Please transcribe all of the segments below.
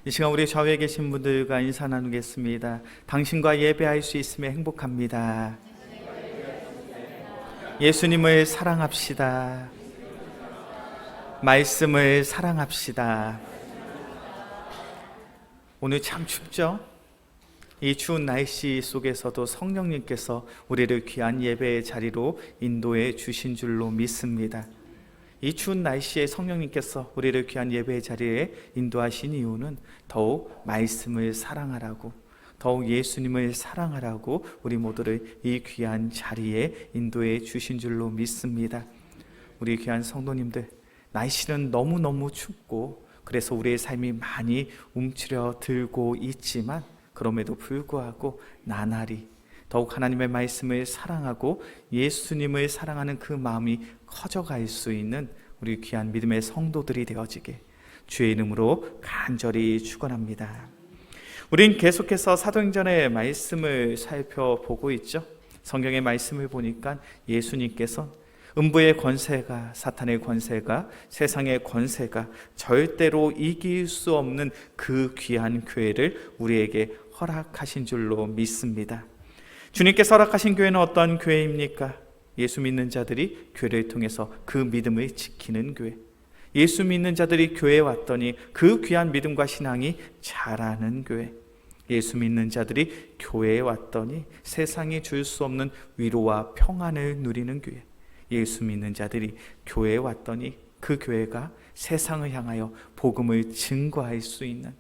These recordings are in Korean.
이 시간 우리 좌우에 계신 분들과 인사 나누겠습니다. 당신과 예배할 수 있음에 행복합니다. 예수님을 사랑합시다. 말씀을 사랑합시다. 오늘 참 춥죠? 이 추운 날씨 속에서도 성령님께서 우리를 귀한 예배의 자리로 인도해 주신 줄로 믿습니다. 이 추운 날씨에 성령님께서 우리를 귀한 예배의 자리에 인도하신 이유는 더욱 말씀을 사랑하라고, 더욱 예수님을 사랑하라고 우리 모두를 이 귀한 자리에 인도해 주신 줄로 믿습니다. 우리 귀한 성도님들, 날씨는 너무너무 춥고 그래서 우리의 삶이 많이 움츠려들고 있지만 그럼에도 불구하고 나날이 더욱 하나님의 말씀을 사랑하고 예수님을 사랑하는 그 마음이 커져갈 수 있는 우리 귀한 믿음의 성도들이 되어지게 주의 이름으로 간절히 축원합니다. 우린 계속해서 사도행전의 말씀을 살펴보고 있죠. 성경의 말씀을 보니까 예수님께서 음부의 권세가, 사탄의 권세가, 세상의 권세가 절대로 이길 수 없는 그 귀한 교회를 우리에게 허락하신 줄로 믿습니다. 주님께서 허락하신 교회는 어떤 교회입니까? 예수 믿는 자들이 교회를 통해서 그 믿음을 지키는 교회, 예수 믿는 자들이 교회에 왔더니 그 귀한 믿음과 신앙이 자라는 교회, 예수 믿는 자들이 교회에 왔더니 세상이 줄 수 없는 위로와 평안을 누리는 교회, 예수 믿는 자들이 교회에 왔더니 그 교회가 세상을 향하여 복음을 증거할 수 있는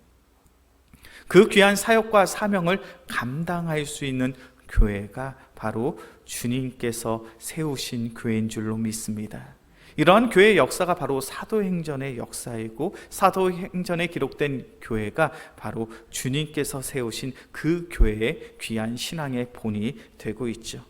그 귀한 사역과 사명을 감당할 수 있는 교회가 바로 주님께서 세우신 교회인 줄로 믿습니다. 이러한 교회의 역사가 바로 사도행전의 역사이고 사도행전에 기록된 교회가 바로 주님께서 세우신 그 교회의 귀한 신앙의 본이 되고 있죠.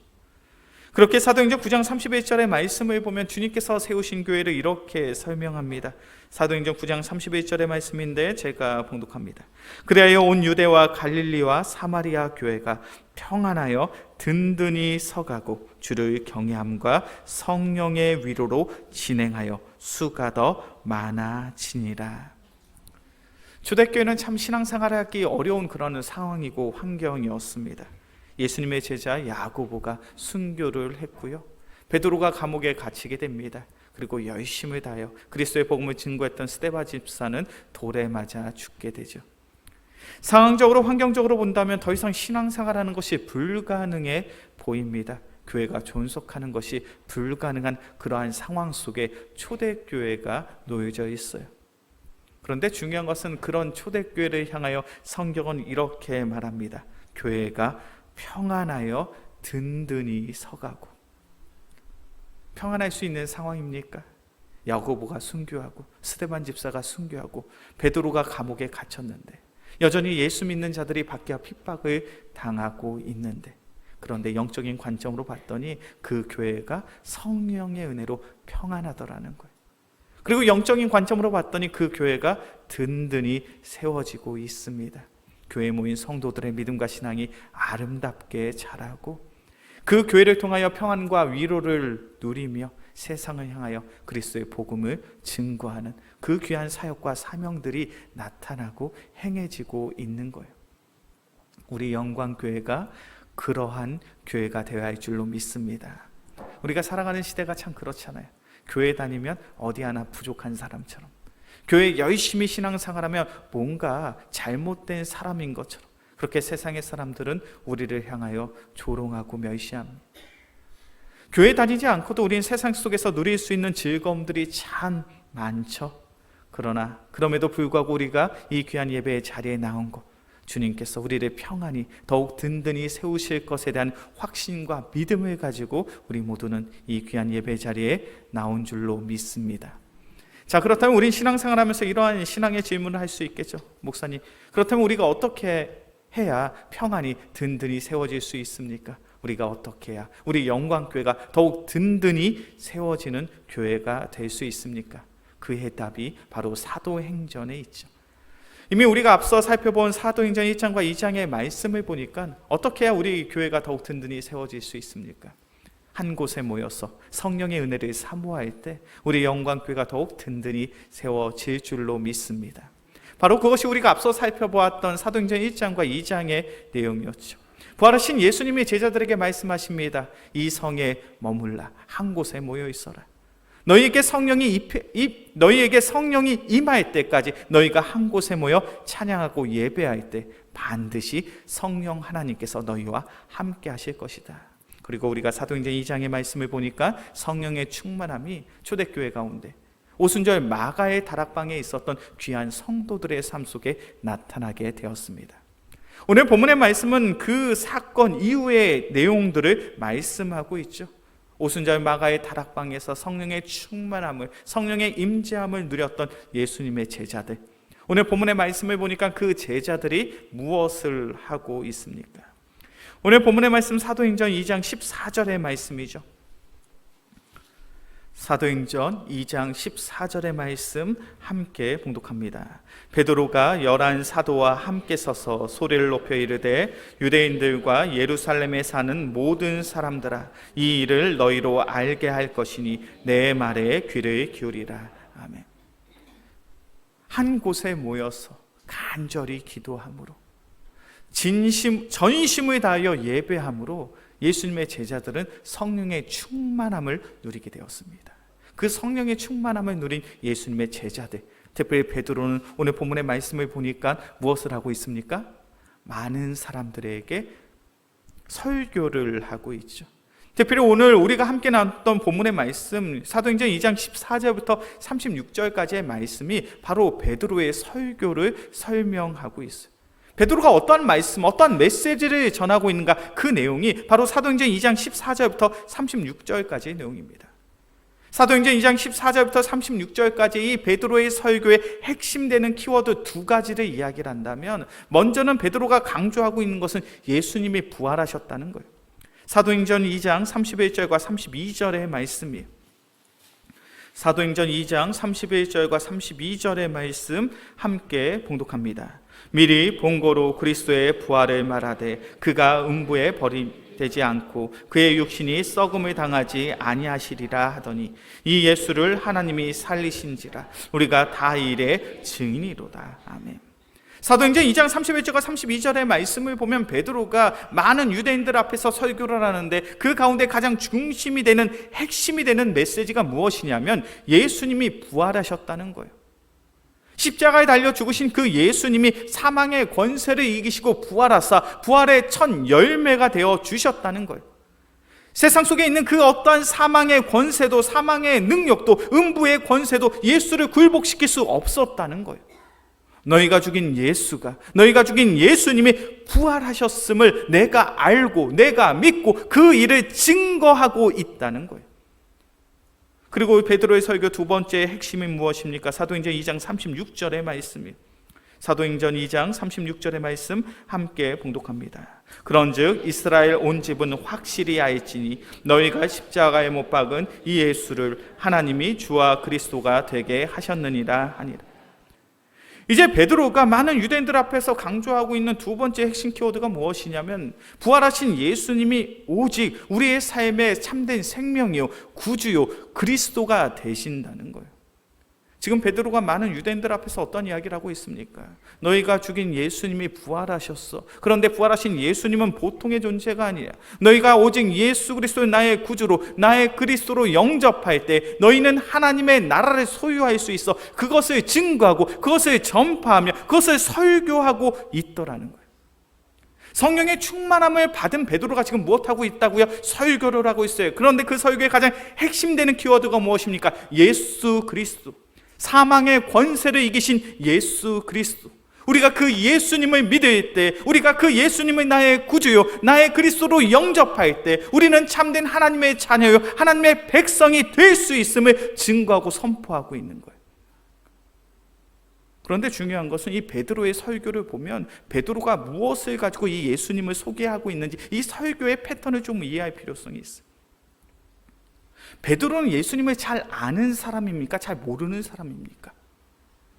그렇게 사도행전 9장 31절의 말씀을 보면 주님께서 세우신 교회를 이렇게 설명합니다. 사도행전 9장 31절의 말씀인데 제가 봉독합니다. 그리하여 온 유대와 갈릴리와 사마리아 교회가 평안하여 든든히 서가고 주를 경외함과 성령의 위로로 진행하여 수가 더 많아지니라. 초대교회는 참 신앙생활하기 어려운 그런 상황이고 환경이었습니다. 예수님의 제자 야고보가 순교를 했고요, 베드로가 감옥에 갇히게 됩니다. 그리고 열심을 다하여 그리스도의 복음을 증거했던 스데반 집사는 돌에 맞아 죽게 되죠. 상황적으로 환경적으로 본다면 더 이상 신앙생활하는 것이 불가능해 보입니다. 교회가 존속하는 것이 불가능한 그러한 상황 속에 초대교회가 놓여져 있어요. 그런데 중요한 것은 그런 초대교회를 향하여 성경은 이렇게 말합니다. 교회가 평안하여 든든히 서가고. 평안할 수 있는 상황입니까? 야고보가 순교하고 스데반 집사가 순교하고 베드로가 감옥에 갇혔는데 여전히 예수 믿는 자들이 박해와 핍박을 당하고 있는데, 그런데 영적인 관점으로 봤더니 그 교회가 성령의 은혜로 평안하더라는 거예요. 그리고 영적인 관점으로 봤더니 그 교회가 든든히 세워지고 있습니다. 교회에 모인 성도들의 믿음과 신앙이 아름답게 자라고 그 교회를 통하여 평안과 위로를 누리며 세상을 향하여 그리스도의 복음을 증거하는 그 귀한 사역과 사명들이 나타나고 행해지고 있는 거예요. 우리 영광교회가 그러한 교회가 되어야 할 줄로 믿습니다. 우리가 살아가는 시대가 참 그렇잖아요. 교회 다니면 어디 하나 부족한 사람처럼, 교회 열심히 신앙생활하면 뭔가 잘못된 사람인 것처럼 그렇게 세상의 사람들은 우리를 향하여 조롱하고 멸시합니다. 교회 다니지 않고도 우리는 세상 속에서 누릴 수 있는 즐거움들이 참 많죠. 그러나 그럼에도 불구하고 우리가 이 귀한 예배의 자리에 나온 것, 주님께서 우리를 평안히 더욱 든든히 세우실 것에 대한 확신과 믿음을 가지고 우리 모두는 이 귀한 예배 자리에 나온 줄로 믿습니다. 자, 그렇다면 우린 신앙생활하면서 이러한 신앙의 질문을 할 수 있겠죠. 목사님, 그렇다면 우리가 어떻게 해야 평안히 든든히 세워질 수 있습니까? 우리가 어떻게 해야 우리 영광교회가 더욱 든든히 세워지는 교회가 될 수 있습니까? 그 해답이 바로 사도행전에 있죠. 이미 우리가 앞서 살펴본 사도행전 1장과 2장의 말씀을 보니까 어떻게 해야 우리 교회가 더욱 든든히 세워질 수 있습니까? 한 곳에 모여서 성령의 은혜를 사모할 때 우리 영광교회가 더욱 든든히 세워질 줄로 믿습니다. 바로 그것이 우리가 앞서 살펴보았던 사도행전 1장과 2장의 내용이었죠. 부활하신 예수님이 제자들에게 말씀하십니다. 이 성에 머물라, 한 곳에 모여 있어라. 너희에게 성령이 임할 때까지 너희가 한 곳에 모여 찬양하고 예배할 때 반드시 성령 하나님께서 너희와 함께 하실 것이다. 그리고 우리가 사도행전 2장의 말씀을 보니까 성령의 충만함이 초대교회 가운데 오순절 마가의 다락방에 있었던 귀한 성도들의 삶 속에 나타나게 되었습니다. 오늘 본문의 말씀은 그 사건 이후의 내용들을 말씀하고 있죠. 오순절 마가의 다락방에서 성령의 충만함을, 성령의 임재함을 누렸던 예수님의 제자들. 오늘 본문의 말씀을 보니까 그 제자들이 무엇을 하고 있습니까? 오늘 본문의 말씀 사도행전 2장 14절의 말씀이죠. 사도행전 2장 14절의 말씀 함께 봉독합니다. 베드로가 11 사도와 함께 서서 소리를 높여 이르되 유대인들과 예루살렘에 사는 모든 사람들아, 이 일을 너희로 알게 할 것이니 내 말에 귀를 기울이라. 아멘. 한 곳에 모여서 간절히 기도함으로 전심을 다하여 예배함으로 예수님의 제자들은 성령의 충만함을 누리게 되었습니다. 그 성령의 충만함을 누린 예수님의 제자들, 특별히 베드로는 오늘 본문의 말씀을 보니까 무엇을 하고 있습니까? 많은 사람들에게 설교를 하고 있죠. 특별히 오늘 우리가 함께 나눴던 본문의 말씀 사도행전 2장 14절부터 36절까지의 말씀이 바로 베드로의 설교를 설명하고 있어요. 베드로가 어떠한 말씀, 어떠한 메시지를 전하고 있는가, 그 내용이 바로 사도행전 2장 14절부터 36절까지의 내용입니다. 사도행전 2장 14절부터 36절까지 이 베드로의 설교의 핵심되는 키워드 두 가지를 이야기를 한다면, 먼저는 베드로가 강조하고 있는 것은 예수님이 부활하셨다는 거예요. 사도행전 2장 31절과 32절의 말씀이에요. 사도행전 2장 31절과 32절의 말씀 함께 봉독합니다. 미리 본고로 그리스도의 부활을 말하되 그가 음부에 버림되지 않고 그의 육신이 썩음을 당하지 아니하시리라 하더니 이 예수를 하나님이 살리신지라 우리가 다 이 일의 증인이로다. 아멘. 사도행전 2장 31절과 32절의 말씀을 보면 베드로가 많은 유대인들 앞에서 설교를 하는데 그 가운데 가장 중심이 되는, 핵심이 되는 메시지가 무엇이냐면 예수님이 부활하셨다는 거예요. 십자가에 달려 죽으신 그 예수님이 사망의 권세를 이기시고 부활하사 부활의 첫 열매가 되어 주셨다는 거예요. 세상 속에 있는 그 어떠한 사망의 권세도, 사망의 능력도, 음부의 권세도 예수를 굴복시킬 수 없었다는 거예요. 너희가 죽인 예수님이 부활하셨음을 내가 알고 내가 믿고 그 일을 증거하고 있다는 거예요. 그리고 베드로의 설교 두 번째 핵심이 무엇입니까? 사도행전 2장 36절의 말씀이에요. 사도행전 2장 36절의 말씀 함께 봉독합니다. 그런즉 이스라엘 온 집은 확실히 알지니 너희가 십자가에 못 박은 이 예수를 하나님이 주와 그리스도가 되게 하셨느니라 하니라. 이제 베드로가 많은 유대인들 앞에서 강조하고 있는 두 번째 핵심 키워드가 무엇이냐면 부활하신 예수님이 오직 우리의 삶의 참된 생명이요 구주요 그리스도가 되신다는 거예요. 지금 베드로가 많은 유대인들 앞에서 어떤 이야기를 하고 있습니까? 너희가 죽인 예수님이 부활하셨어. 그런데 부활하신 예수님은 보통의 존재가 아니야. 너희가 오직 예수 그리스도를 나의 구주로, 나의 그리스도로 영접할 때 너희는 하나님의 나라를 소유할 수 있어. 그것을 증거하고 그것을 전파하며 그것을 설교하고 있더라는 거예요. 성령의 충만함을 받은 베드로가 지금 무엇하고 있다고요? 설교를 하고 있어요. 그런데 그 설교의 가장 핵심되는 키워드가 무엇입니까? 예수 그리스도. 사망의 권세를 이기신 예수 그리스도. 우리가 그 예수님을 믿을 때, 우리가 그 예수님을 나의 구주요 나의 그리스도로 영접할 때 우리는 참된 하나님의 자녀요 하나님의 백성이 될 수 있음을 증거하고 선포하고 있는 거예요. 그런데 중요한 것은 이 베드로의 설교를 보면 베드로가 무엇을 가지고 이 예수님을 소개하고 있는지 이 설교의 패턴을 좀 이해할 필요성이 있어요. 베드로는 예수님을 잘 아는 사람입니까? 잘 모르는 사람입니까?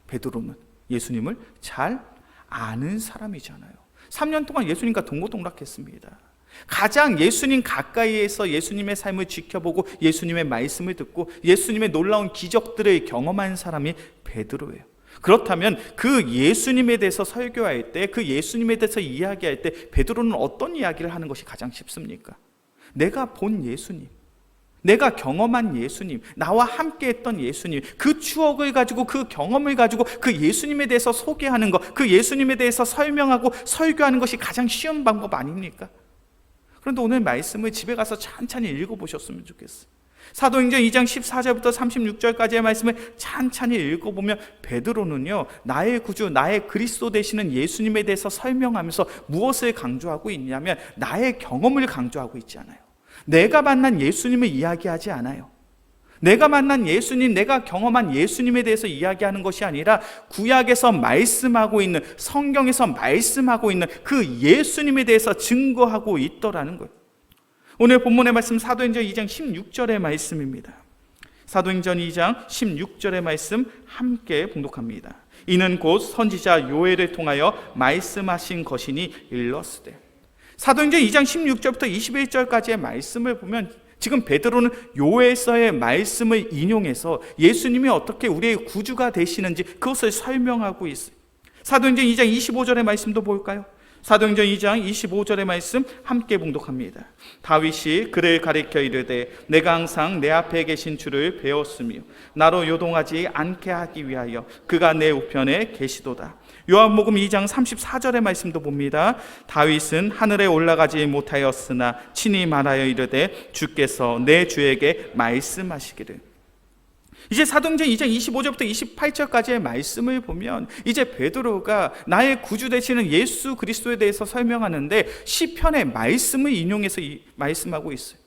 베드로는 예수님을 잘 아는 사람이잖아요. 3년 동안 예수님과 동고동락했습니다. 가장 예수님 가까이에서 예수님의 삶을 지켜보고 예수님의 말씀을 듣고 예수님의 놀라운 기적들을 경험한 사람이 베드로예요. 그렇다면 그 예수님에 대해서 설교할 때, 그 예수님에 대해서 이야기할 때 베드로는 어떤 이야기를 하는 것이 가장 쉽습니까? 내가 본 예수님, 내가 경험한 예수님, 나와 함께 했던 예수님, 그 추억을 가지고, 그 경험을 가지고 그 예수님에 대해서 소개하는 것, 그 예수님에 대해서 설명하고 설교하는 것이 가장 쉬운 방법 아닙니까? 그런데 오늘 말씀을 집에 가서 찬찬히 읽어보셨으면 좋겠어요. 사도행전 2장 14절부터 36절까지의 말씀을 찬찬히 읽어보면 베드로는요, 나의 구주, 나의 그리스도 되시는 예수님에 대해서 설명하면서 무엇을 강조하고 있냐면 나의 경험을 강조하고 있지 않아요. 내가 만난 예수님을 이야기하지 않아요. 내가 만난 예수님, 내가 경험한 예수님에 대해서 이야기하는 것이 아니라 구약에서 말씀하고 있는, 성경에서 말씀하고 있는 그 예수님에 대해서 증거하고 있더라는 거예요. 오늘 본문의 말씀 사도행전 2장 16절의 말씀입니다. 사도행전 2장 16절의 말씀 함께 봉독합니다. 이는 곧 선지자 요엘을 통하여 말씀하신 것이니 일렀으되. 사도행전 2장 16절부터 21절까지의 말씀을 보면 지금 베드로는 요엘서의 말씀을 인용해서 예수님이 어떻게 우리의 구주가 되시는지 그것을 설명하고 있어요. 사도행전 2장 25절의 말씀도 볼까요? 사도행전 2장 25절의 말씀 함께 봉독합니다. 다윗이 그를 가리켜 이르되 내가 항상 내 앞에 계신 주를 배웠으며 나로 요동하지 않게 하기 위하여 그가 내 우편에 계시도다. 요한복음 2장 34절의 말씀도 봅니다. 다윗은 하늘에 올라가지 못하였으나 친히 말하여 이르되 주께서 내 주에게 말씀하시기를. 이제 사도행전 2장 25절부터 28절까지의 말씀을 보면 이제 베드로가 나의 구주 되시는 예수 그리스도에 대해서 설명하는데 시편의 말씀을 인용해서 말씀하고 있어요.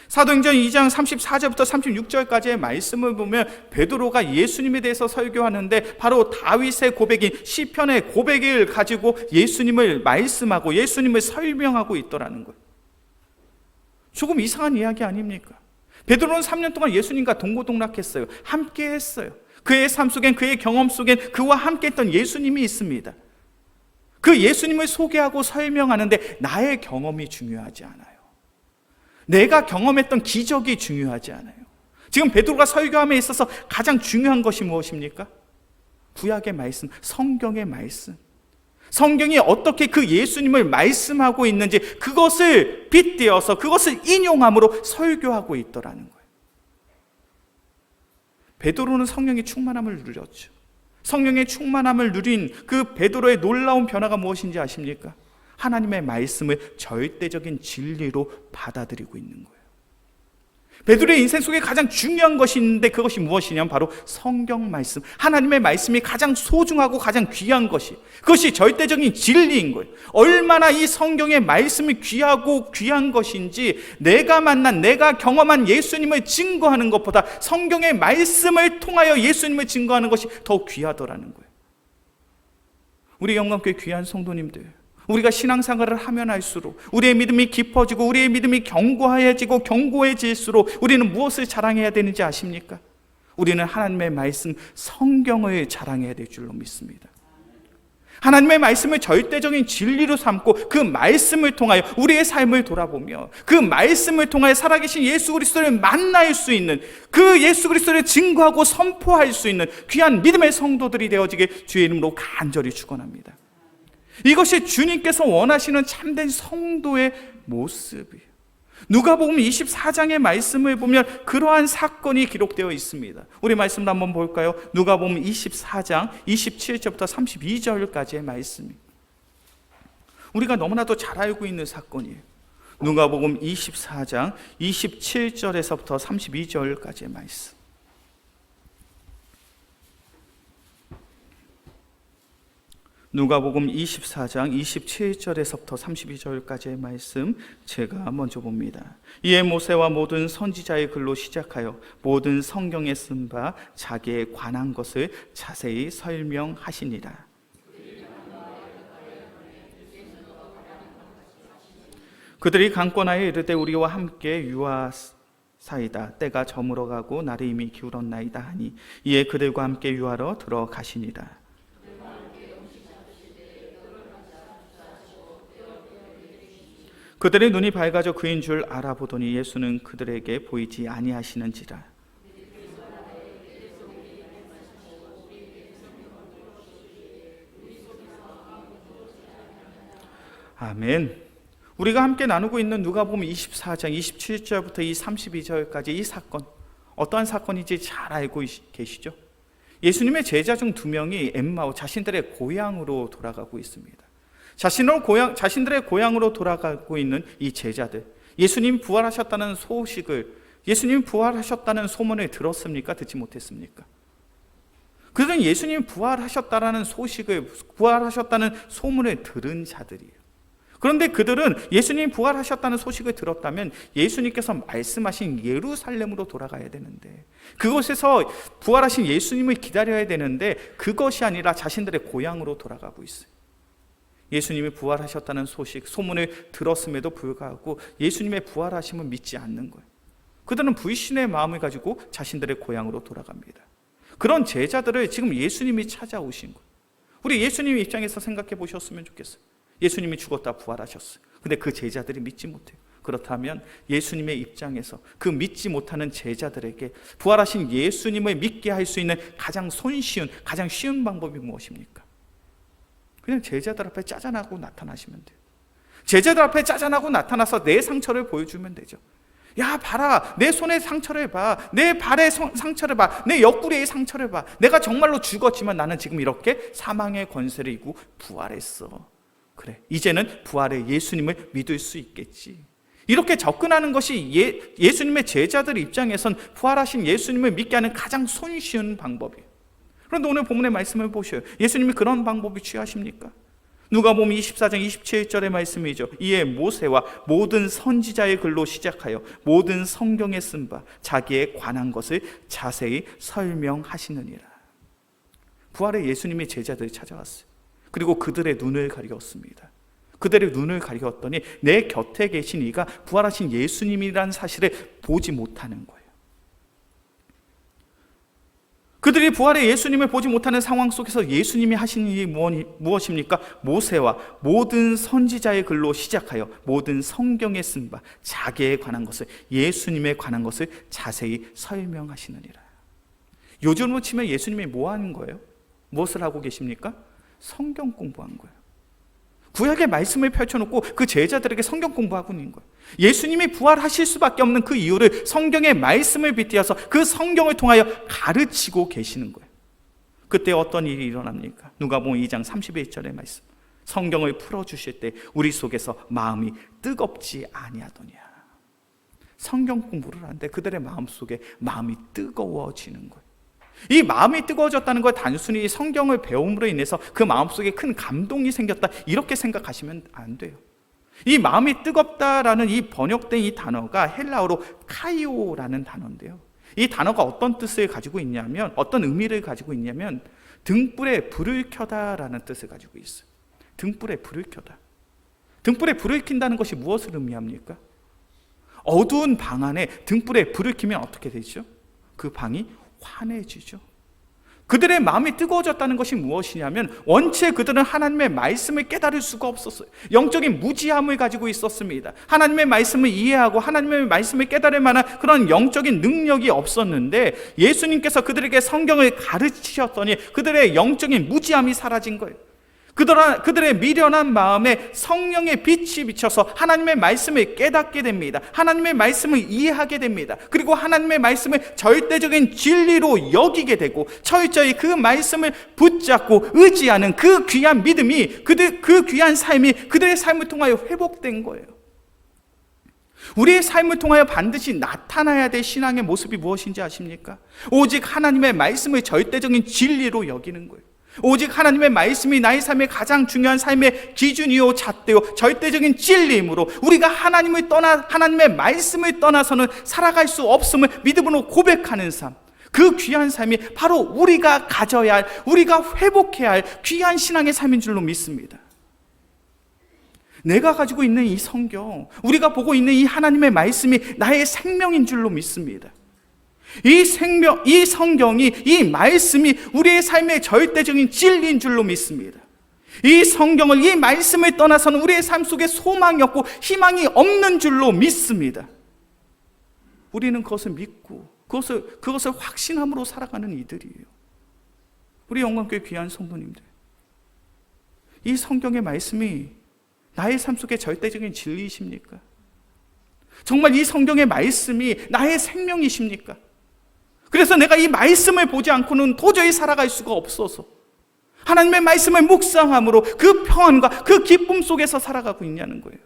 사도행전 2장 34절부터 36절까지의 말씀을 보면 베드로가 예수님에 대해서 설교하는데 바로 다윗의 고백인 시편의 고백을 가지고 예수님을 말씀하고 예수님을 설명하고 있더라는 거예요. 조금 이상한 이야기 아닙니까? 베드로는 3년 동안 예수님과 동고동락했어요. 함께 했어요. 그의 삶 속엔, 그의 경험 속엔 그와 함께 했던 예수님이 있습니다. 그 예수님을 소개하고 설명하는데 나의 경험이 중요하지 않아요. 내가 경험했던 기적이 중요하지 않아요. 지금 베드로가 설교함에 있어서 가장 중요한 것이 무엇입니까? 구약의 말씀, 성경의 말씀. 성경이 어떻게 그 예수님을 말씀하고 있는지 그것을 빗대어서 그것을 인용함으로 설교하고 있더라는 거예요. 베드로는 성령의 충만함을 누렸죠. 성령의 충만함을 누린 그 베드로의 놀라운 변화가 무엇인지 아십니까? 하나님의 말씀을 절대적인 진리로 받아들이고 있는 거예요. 베드로의 인생 속에 가장 중요한 것이 있는데 그것이 무엇이냐면 바로 성경 말씀, 하나님의 말씀이 가장 소중하고 가장 귀한 것이, 그것이 절대적인 진리인 거예요. 얼마나 이 성경의 말씀이 귀하고 귀한 것인지 내가 만난, 내가 경험한 예수님을 증거하는 것보다 성경의 말씀을 통하여 예수님을 증거하는 것이 더 귀하더라는 거예요. 우리 영광교회 귀한 성도님들, 우리가 신앙생활을 하면 할수록 우리의 믿음이 깊어지고 우리의 믿음이 견고해질수록 우리는 무엇을 자랑해야 되는지 아십니까? 우리는 하나님의 말씀 성경을 자랑해야 될 줄로 믿습니다. 하나님의 말씀을 절대적인 진리로 삼고 그 말씀을 통하여 우리의 삶을 돌아보며 그 말씀을 통하여 살아계신 예수 그리스도를 만날 수 있는, 그 예수 그리스도를 증거하고 선포할 수 있는 귀한 믿음의 성도들이 되어지길 주의 이름으로 간절히 축원합니다. 이것이 주님께서 원하시는 참된 성도의 모습이에요. 누가복음 24장의 말씀을 보면 그러한 사건이 기록되어 있습니다. 우리 말씀도 한번 볼까요? 누가복음 24장 27절부터 32절까지의 말씀입니다. 우리가 너무나도 잘 알고 있는 사건이에요. 누가복음 24장 27절에서부터 32절까지의 말씀. 누가복음 24장 27절에서부터 32절까지의 말씀 제가 먼저 봅니다. 이에 모세와 모든 선지자의 글로 시작하여 모든 성경에 쓴 바 자기에 관한 것을 자세히 설명하시니라. 그들이 강권하여 이르되 우리와 함께 유하사이다. 때가 저물어가고 날이 이미 기울었나이다 하니 이에 그들과 함께 유하러 들어가시니라. 그들의 눈이 밝아져 그인 줄 알아보더니 예수는 그들에게 보이지 아니하시는지라. 아멘. 우리가 함께 나누고 있는 누가복음 24장 27절부터 이 32절까지 이 사건, 어떠한 사건인지 잘 알고 계시죠? 예수님의 제자 중 2명이 엠마오, 자신들의 고향으로 돌아가고 있습니다. 자신들의 고향으로 돌아가고 있는 이 제자들, 예수님 부활하셨다는 소문을 들었습니까? 듣지 못했습니까? 그들은 예수님 부활하셨다는 소문을 들은 자들이에요. 그런데 그들은 예수님 부활하셨다는 소식을 들었다면 예수님께서 말씀하신 예루살렘으로 돌아가야 되는데, 그곳에서 부활하신 예수님을 기다려야 되는데 그것이 아니라 자신들의 고향으로 돌아가고 있어요. 예수님이 부활하셨다는 소문을 들었음에도 불구하고 예수님의 부활하심을 믿지 않는 거예요. 그들은 불신의 마음을 가지고 자신들의 고향으로 돌아갑니다. 그런 제자들을 지금 예수님이 찾아오신 거예요. 우리 예수님 입장에서 생각해 보셨으면 좋겠어요. 예수님이 죽었다 부활하셨어요. 근데 그 제자들이 믿지 못해요. 그렇다면 예수님의 입장에서 그 믿지 못하는 제자들에게 부활하신 예수님을 믿게 할 수 있는 가장 쉬운 방법이 무엇입니까? 그냥 제자들 앞에 짜잔하고 나타나시면 돼요. 제자들 앞에 짜잔하고 나타나서 내 상처를 보여주면 되죠. 야, 봐라, 내 손의 상처를 봐, 내 발의 상처를 봐, 내 옆구리의 상처를 봐. 내가 정말로 죽었지만 나는 지금 이렇게 사망의 권세를 이기고 부활했어. 그래, 이제는 부활의 예수님을 믿을 수 있겠지. 이렇게 접근하는 것이 예수님의 제자들 입장에선 부활하신 예수님을 믿게 하는 가장 손쉬운 방법이에요. 그런데 오늘 본문의 말씀을 보셔요. 예수님이 그런 방법을 취하십니까? 누가복음 24장 27절의 말씀이죠. 이에 모세와 모든 선지자의 글로 시작하여 모든 성경에 쓴 바 자기에 관한 것을 자세히 설명하시느니라. 부활의 예수님이 제자들이 찾아왔어요. 그리고 그들의 눈을 가리었습니다. 그들의 눈을 가리었더니 내 곁에 계신 이가 부활하신 예수님이라는 사실을 보지 못하는 거예요. 그들이 부활의 예수님을 보지 못하는 상황 속에서 예수님이 하신 일이 무엇입니까? 모세와 모든 선지자의 글로 시작하여 모든 성경에 쓴 바 자기에 관한 것을, 예수님에 관한 것을 자세히 설명하시느니라. 요즘으로 치면 예수님이 뭐 하는 거예요? 무엇을 하고 계십니까? 성경 공부한 거예요. 구약의 말씀을 펼쳐놓고 그 제자들에게 성경 공부하고 있는 거예요. 예수님이 부활하실 수밖에 없는 그 이유를 성경의 말씀을 빗대어서 그 성경을 통하여 가르치고 계시는 거예요. 그때 어떤 일이 일어납니까? 누가복음 2장 31절의 말씀. 성경을 풀어주실 때 우리 속에서 마음이 뜨겁지 아니하더냐. 성경 공부를 하는데 그들의 마음 속에 마음이 뜨거워지는 거예요. 이 마음이 뜨거워졌다는 걸 단순히 성경을 배움으로 인해서 그 마음속에 큰 감동이 생겼다, 이렇게 생각하시면 안 돼요. 이 마음이 뜨겁다라는 이 번역된 이 단어가 헬라어로 카이오라는 단어인데요, 이 단어가 어떤 뜻을 가지고 있냐면, 어떤 의미를 가지고 있냐면 등불에 불을 켜다라는 뜻을 가지고 있어요. 등불에 불을 켜다. 등불에 불을 킨다는 것이 무엇을 의미합니까? 어두운 방 안에 등불에 불을 켜면 어떻게 되죠? 그 방이 환해지죠. 그들의 마음이 뜨거워졌다는 것이 무엇이냐면, 원체 그들은 하나님의 말씀을 깨달을 수가 없었어요. 영적인 무지함을 가지고 있었습니다. 하나님의 말씀을 이해하고 하나님의 말씀을 깨달을 만한 그런 영적인 능력이 없었는데 예수님께서 그들에게 성경을 가르치셨더니 그들의 영적인 무지함이 사라진 거예요. 그들의 미련한 마음에 성령의 빛이 비쳐서 하나님의 말씀을 깨닫게 됩니다. 하나님의 말씀을 이해하게 됩니다. 그리고 하나님의 말씀을 절대적인 진리로 여기게 되고 철저히 그 말씀을 붙잡고 의지하는 그 귀한 믿음이, 그 귀한 삶이 그들의 삶을 통하여 회복된 거예요. 우리의 삶을 통하여 반드시 나타나야 될 신앙의 모습이 무엇인지 아십니까? 오직 하나님의 말씀을 절대적인 진리로 여기는 거예요. 오직 하나님의 말씀이 나의 삶의 가장 중요한 삶의 기준이요 잣대요 절대적인 진리이므로 우리가 하나님의 말씀을 떠나서는 살아갈 수 없음을 믿음으로 고백하는 삶, 그 귀한 삶이 바로 우리가 가져야 할, 우리가 회복해야 할 귀한 신앙의 삶인 줄로 믿습니다. 내가 가지고 있는 이 성경, 우리가 보고 있는 이 하나님의 말씀이 나의 생명인 줄로 믿습니다. 이 성경이, 이 말씀이 우리의 삶의 절대적인 진리인 줄로 믿습니다. 이 성경을, 이 말씀을 떠나서는 우리의 삶 속에 소망이 없고 희망이 없는 줄로 믿습니다. 우리는 그것을 믿고 그것을 확신함으로 살아가는 이들이에요. 우리 영광교회 귀한 성도님들, 이 성경의 말씀이 나의 삶 속에 절대적인 진리이십니까? 정말 이 성경의 말씀이 나의 생명이십니까? 그래서 내가 이 말씀을 보지 않고는 도저히 살아갈 수가 없어서 하나님의 말씀을 묵상함으로 그 평안과 그 기쁨 속에서 살아가고 있냐는 거예요.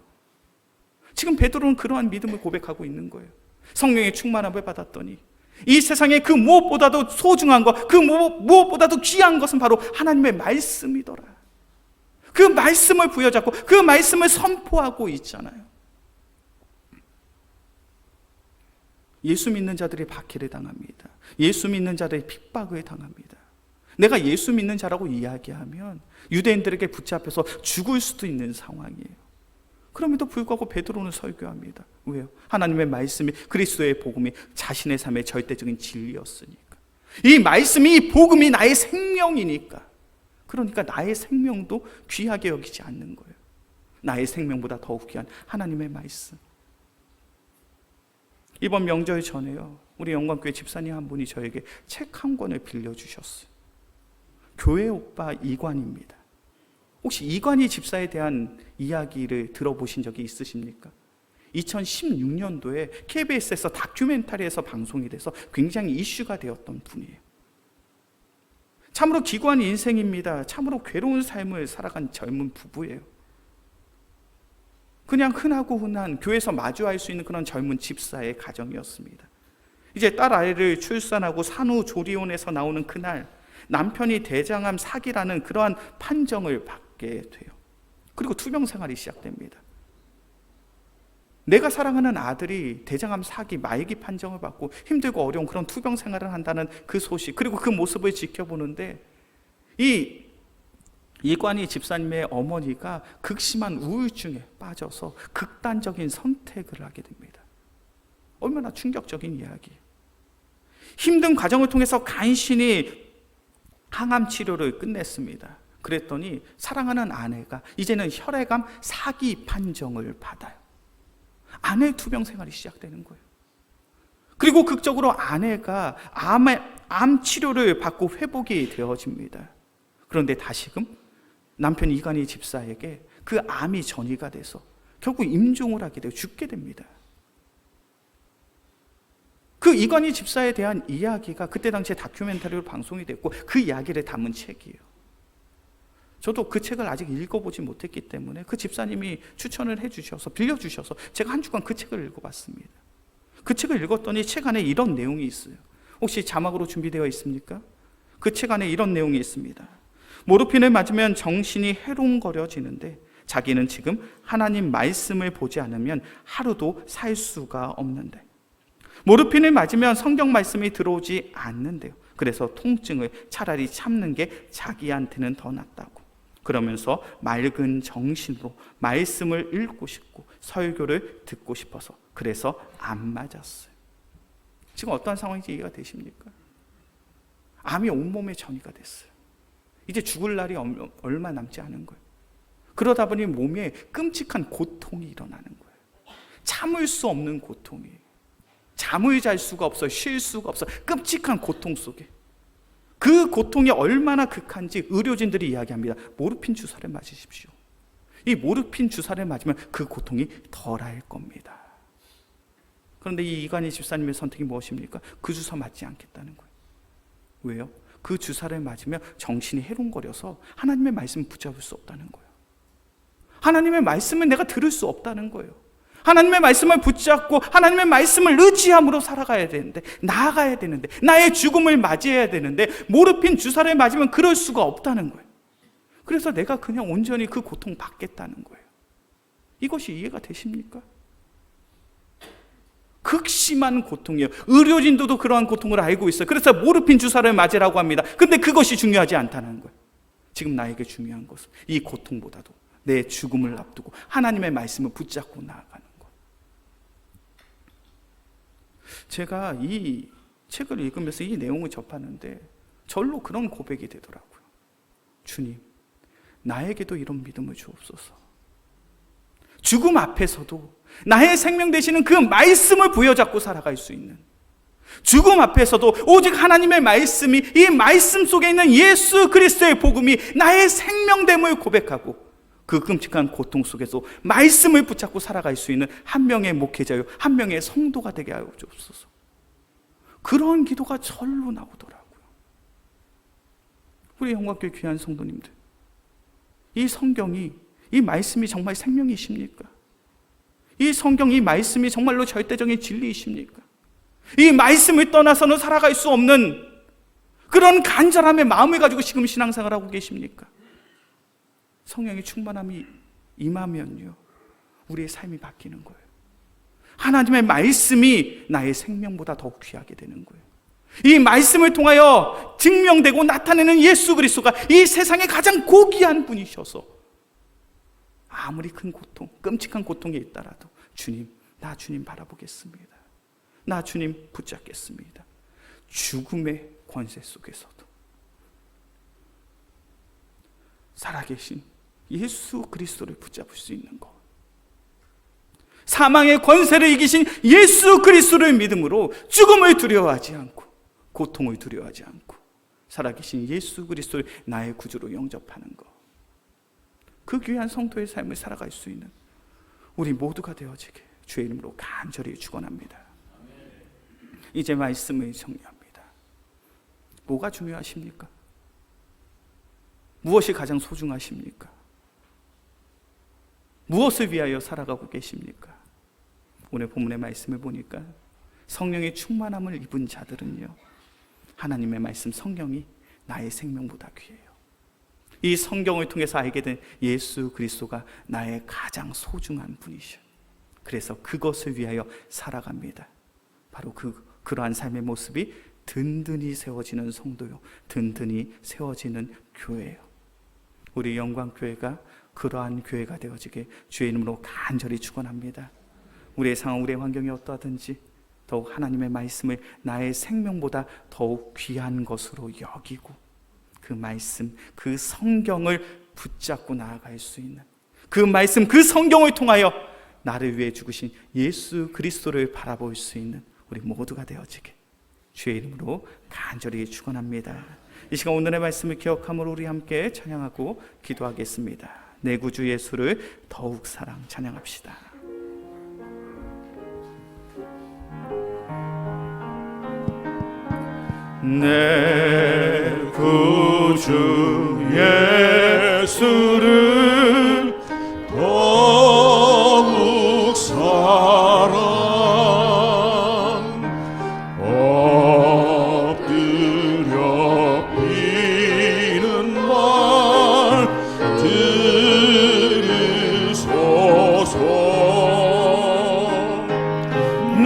지금 베드로는 그러한 믿음을 고백하고 있는 거예요. 성령의 충만함을 받았더니 이 세상에 그 무엇보다도 소중한 것, 그 무엇보다도 귀한 것은 바로 하나님의 말씀이더라. 그 말씀을 부여잡고 그 말씀을 선포하고 있잖아요. 예수 믿는 자들이 박해를 당합니다. 예수 믿는 자들이 핍박을 당합니다. 내가 예수 믿는 자라고 이야기하면 유대인들에게 붙잡혀서 죽을 수도 있는 상황이에요. 그럼에도 불구하고 베드로는 설교합니다. 왜요? 하나님의 말씀이, 그리스도의 복음이 자신의 삶의 절대적인 진리였으니까. 이 말씀이, 이 복음이 나의 생명이니까. 그러니까 나의 생명도 귀하게 여기지 않는 거예요. 나의 생명보다 더욱 귀한 하나님의 말씀. 이번 명절 전에요, 우리 영광교회 집사님 한 분이 저에게 책 한 권을 빌려주셨어요. 교회 오빠 이관입니다. 혹시 이관희 집사에 대한 이야기를 들어보신 적이 있으십니까? 2016년도에 KBS에서 다큐멘터리에서 방송이 돼서 굉장히 이슈가 되었던 분이에요. 참으로 기구한 인생입니다. 참으로 괴로운 삶을 살아간 젊은 부부예요. 그냥 흔하고 흔한 교회에서 마주할 수 있는 그런 젊은 집사의 가정이었습니다. 이제 딸 아이를 출산하고 산후조리원에서 나오는 그날, 남편이 대장암 사기라는 그러한 판정을 받게 돼요. 그리고 투병 생활이 시작됩니다. 내가 사랑하는 아들이 대장암 사기, 말기 판정을 받고 힘들고 어려운 그런 투병 생활을 한다는 그 소식, 그리고 그 모습을 지켜보는데 이관희 집사님의 어머니가 극심한 우울증에 빠져서 극단적인 선택을 하게 됩니다. 얼마나 충격적인 이야기예요. 힘든 과정을 통해서 간신히 항암 치료를 끝냈습니다. 그랬더니 사랑하는 아내가 이제는 혈액암 사기 판정을 받아요. 아내의 투병 생활이 시작되는 거예요. 그리고 극적으로 아내가 암 치료를 받고 회복이 되어집니다. 그런데 다시금 남편 이관희 집사에게 그 암이 전이가 돼서 결국 임종을 하게 되고 죽게 됩니다. 그 이관희 집사에 대한 이야기가 그때 당시에 다큐멘터리로 방송이 됐고 그 이야기를 담은 책이에요. 저도 그 책을 아직 읽어보지 못했기 때문에 그 집사님이 추천을 해주셔서, 빌려주셔서 제가 한 주간 그 책을 읽어봤습니다. 그 책을 읽었더니 책 안에 이런 내용이 있어요. 혹시 자막으로 준비되어 있습니까? 그 책 안에 이런 내용이 있습니다. 모르핀을 맞으면 정신이 해롱거려지는데 자기는 지금 하나님 말씀을 보지 않으면 하루도 살 수가 없는데, 모르핀을 맞으면 성경 말씀이 들어오지 않는데요. 그래서 통증을 차라리 참는 게 자기한테는 더 낫다고. 그러면서 맑은 정신으로 말씀을 읽고 싶고 설교를 듣고 싶어서 그래서 안 맞았어요. 지금 어떠한 상황인지 이해가 되십니까? 암이 온몸에 전이가 됐어요. 이제 죽을 날이 얼마 남지 않은 거예요. 그러다 보니 몸에 끔찍한 고통이 일어나는 거예요. 참을 수 없는 고통이에요. 잠을 잘 수가 없어요. 쉴 수가 없어요. 끔찍한 고통 속에. 그 고통이 얼마나 극한지 의료진들이 이야기합니다. 모르핀 주사를 맞으십시오. 이 모르핀 주사를 맞으면 그 고통이 덜할 겁니다. 그런데 이 이관희 집사님의 선택이 무엇입니까? 그 주사 맞지 않겠다는 거예요. 왜요? 그 주사를 맞으면 정신이 해롱거려서 하나님의 말씀을 붙잡을 수 없다는 거예요. 하나님의 말씀을 내가 들을 수 없다는 거예요. 하나님의 말씀을 붙잡고 하나님의 말씀을 의지함으로 살아가야 되는데, 나아가야 되는데, 나의 죽음을 맞이해야 되는데 모르핀 주사를 맞으면 그럴 수가 없다는 거예요. 그래서 내가 그냥 온전히 그 고통 받겠다는 거예요. 이것이 이해가 되십니까? 극심한 고통이에요. 의료진들도 그러한 고통을 알고 있어요. 그래서 모르핀 주사를 맞으라고 합니다. 근데 그것이 중요하지 않다는 거예요. 지금 나에게 중요한 것은 이 고통보다도 내 죽음을 앞두고 하나님의 말씀을 붙잡고 나아가는 것. 제가 이 책을 읽으면서 이 내용을 접하는데 절로 그런 고백이 되더라고요. 주님, 나에게도 이런 믿음을 주옵소서. 죽음 앞에서도 나의 생명 되시는 그 말씀을 부여잡고 살아갈 수 있는, 죽음 앞에서도 오직 하나님의 말씀이, 이 말씀 속에 있는 예수 그리스도의 복음이 나의 생명됨을 고백하고 그 끔찍한 고통 속에서 말씀을 붙잡고 살아갈 수 있는 한 명의 목회자요, 한 명의 성도가 되게 하여 주옵소서. 그런 기도가 절로 나오더라고요. 우리 영광교회 귀한 성도님들, 이 성경이, 이 말씀이 정말 생명이십니까? 이 성경, 이 말씀이 정말로 절대적인 진리이십니까? 이 말씀을 떠나서는 살아갈 수 없는 그런 간절함의 마음을 가지고 지금 신앙생활을 하고 계십니까? 성령의 충만함이 임하면요, 우리의 삶이 바뀌는 거예요. 하나님의 말씀이 나의 생명보다 더욱 귀하게 되는 거예요. 이 말씀을 통하여 증명되고 나타내는 예수 그리스도가 이 세상에 가장 고귀한 분이셔서 아무리 큰 고통, 끔찍한 고통이 있더라도 주님, 나 주님 바라보겠습니다. 나 주님 붙잡겠습니다. 죽음의 권세 속에서도 살아계신 예수 그리스도를 붙잡을 수 있는 것, 사망의 권세를 이기신 예수 그리스도를 믿음으로 죽음을 두려워하지 않고 고통을 두려워하지 않고 살아계신 예수 그리스도를 나의 구주로 영접하는 것, 그 귀한 성도의 삶을 살아갈 수 있는 우리 모두가 되어지게 주의 이름으로 간절히 축원합니다. 이제 말씀을 정리합니다. 뭐가 중요하십니까? 무엇이 가장 소중하십니까? 무엇을 위하여 살아가고 계십니까? 오늘 본문의 말씀을 보니까 성령의 충만함을 입은 자들은요, 하나님의 말씀 성경이 나의 생명보다 귀해요. 이 성경을 통해서 알게 된 예수 그리스도가 나의 가장 소중한 분이셔. 그래서 그것을 위하여 살아갑니다. 바로 그러한 삶의 모습이 든든히 세워지는 성도요, 든든히 세워지는 교회예요. 우리 영광교회가 그러한 교회가 되어지게 주의 이름으로 간절히 축원합니다. 우리의 상황, 우리의 환경이 어떠하든지 더욱 하나님의 말씀을 나의 생명보다 더욱 귀한 것으로 여기고 그 말씀, 그 성경을 붙잡고 나아갈 수 있는, 그 말씀, 그 성경을 통하여 나를 위해 죽으신 예수 그리스도를 바라볼 수 있는 우리 모두가 되어지게 주의 이름으로 간절히 축원합니다. 이 시간 오늘의 말씀을 기억함으로 우리 함께 찬양하고 기도하겠습니다. 내 구주 예수를 더욱 사랑 찬양합시다. 내 구주 예수를 더욱 사랑, 엎드려 비는 말 들으소서. 내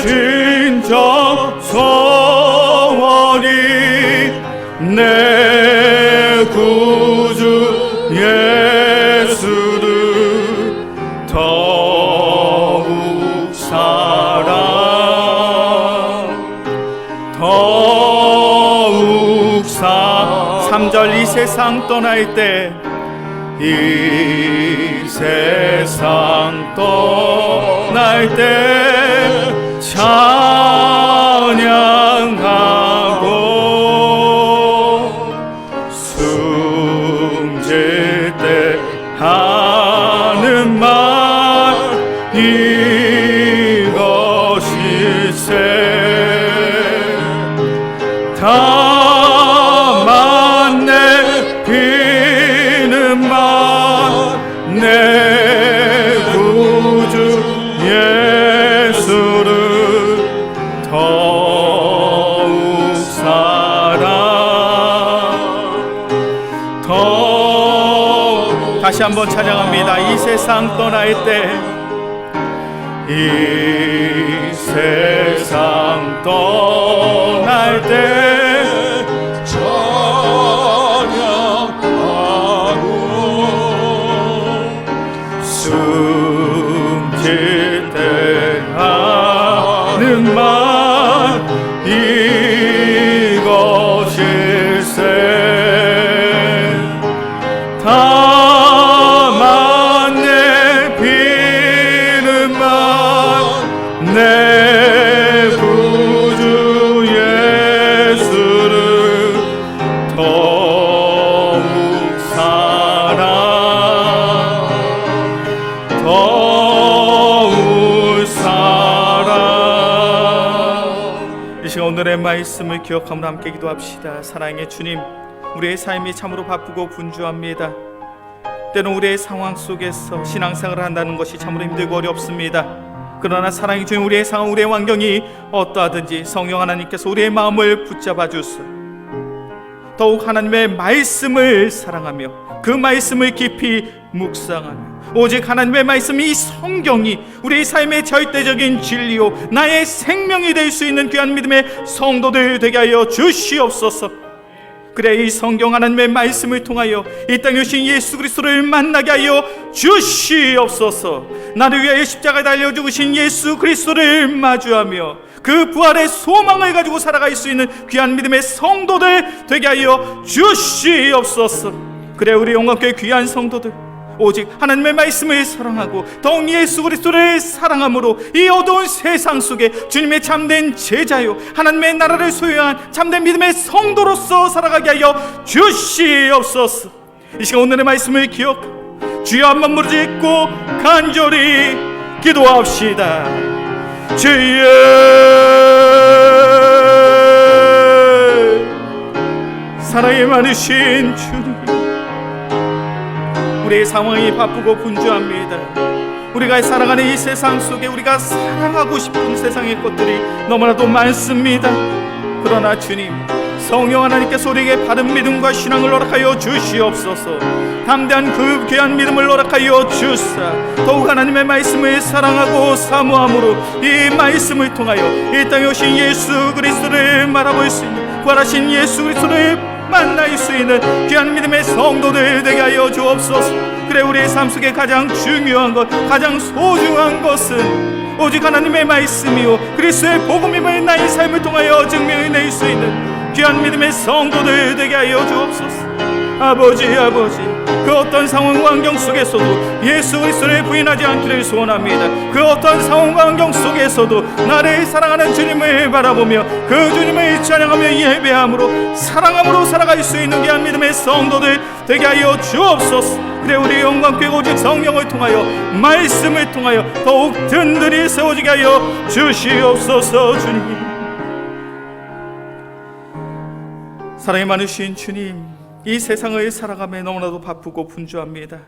진정 소원이 내 구주 예수를 더욱 사랑, 더욱 3절 이 세상 떠날 때, 이 세상 떠날 때 찬양하고 숨질 때 하는 말 이것일세. 다만 내 비는 말 내 구주 예수를 더욱 사랑, 더욱. 다시 한번 찬양합니다. 이 세상 떠날 때, 이 세상 떠날 때 찬양하고 숨질 때 하는 말 이것일세. 다만 내 비는 말 내 구주 예수 말씀을 기억하며 함께 기도합시다. 사랑의 주님, 우리의 삶이 참으로 바쁘고 분주합니다. 때론 우리의 상황 속에서 신앙생활을 한다는 것이 참으로 힘들고 어렵습니다. 그러나 사랑의 주님, 우리의 상황, 우리의 환경이 어떠하든지 성령 하나님께서 우리의 마음을 붙잡아 주소. 더욱 하나님의 말씀을 사랑하며 그 말씀을 깊이 묵상하며 오직 하나님의 말씀, 이 성경이 우리의 삶의 절대적인 진리요 나의 생명이 될 수 있는 귀한 믿음의 성도들 되게 하여 주시옵소서. 그래 이 성경 하나님의 말씀을 통하여 이 땅에 오신 예수 그리스도를 만나게 하여 주시옵소서. 나를 위하여 십자가에 달려 죽으신 예수 그리스도를 마주하며 그 부활의 소망을 가지고 살아갈 수 있는 귀한 믿음의 성도들 되게 하여 주시옵소서. 그래 우리 영광교회 귀한 성도들, 오직 하나님의 말씀을 사랑하고 더욱 예수 그리스도를 사랑함으로 이 어두운 세상 속에 주님의 참된 제자요 하나님의 나라를 소유한 참된 믿음의 성도로서 살아가게 하여 주시옵소서. 이 시간 오늘의 말씀을 기억하고 주여 한번 무릎짓고 간절히 기도합시다. 주여, 사랑이 많으신 주님, 우리의 상황이 바쁘고 분주합니다. 우리가 살아가는 이 세상 속에 우리가 사랑하고 싶은 세상의 것들이 너무나도 많습니다. 그러나 주님, 성령 하나님께서 우리에게 바른 믿음과 신앙을 허락하여 주시옵소서. 담대한 그 귀한 믿음을 허락하여 주사 더욱 하나님의 말씀을 사랑하고 사모함으로 이 말씀을 통하여 이 땅에 오신 예수 그리스도를 말아볼 수 있는, 부활하신 예수 그리스도를 만날 수 있는 귀한 믿음의 성도들 되게 하여 주옵소서. 그래 우리의 삶 속에 가장 중요한 것, 가장 소중한 것은 오직 하나님의 말씀이요 그리스도의 복음임을 나의 삶을 통하여 증명해낼 수 있는 귀한 믿음의 성도들 되게 하여 주옵소서. 아버지, 그 어떤 상황과 환경 속에서도 예수 그리스도를 부인하지 않기를 소원합니다. 그 어떤 상황과 환경 속에서도 나를 사랑하는 주님을 바라보며 그 주님을 찬양하며 예배함으로 사랑함으로 살아갈 수 있는 귀한 믿음의 성도들 되게 하여 주옵소서. 그래 우리 영광교회 오직 성령을 통하여 말씀을 통하여 더욱 든든히 세워지게 하여 주시옵소서. 주님, 사랑이 많으신 주님, 이 세상을 살아가며 너무나도 바쁘고 분주합니다.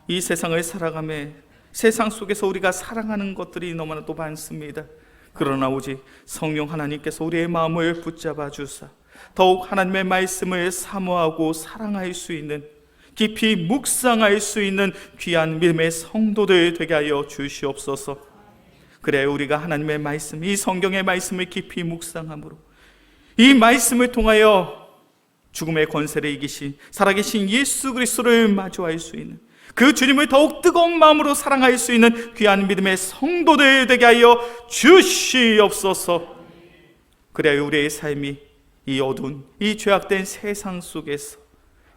이 세상을 살아가며 세상 속에서 우리가 사랑하는 것들이 너무나도 많습니다. 그러나 오직 성령 하나님께서 우리의 마음을 붙잡아 주사 더욱 하나님의 말씀을 사모하고 사랑할 수 있는, 깊이 묵상할 수 있는 귀한 믿음의 성도들 되게 하여 주시옵소서. 그래 우리가 하나님의 말씀, 이 성경의 말씀을 깊이 묵상함으로 이 말씀을 통하여 죽음의 권세를 이기신 살아계신 예수 그리스도를 마주할 수 있는, 그 주님을 더욱 뜨거운 마음으로 사랑할 수 있는 귀한 믿음의 성도들 되게 하여 주시옵소서. 그래야 우리의 삶이 이 어두운 이 죄악된 세상 속에서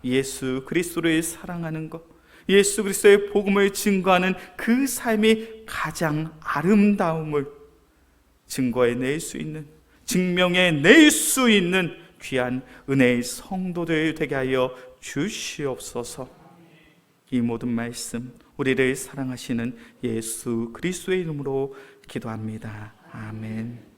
예수 그리스도를 사랑하는 것, 예수 그리스도의 복음을 증거하는 그 삶이 가장 아름다움을 증거해낼 수 있는, 증명해낼 수 있는 귀한 은혜의 성도들 되게 하여 주시옵소서. 이 모든 말씀 우리를 사랑하시는 예수 그리스도의 이름으로 기도합니다. 아멘.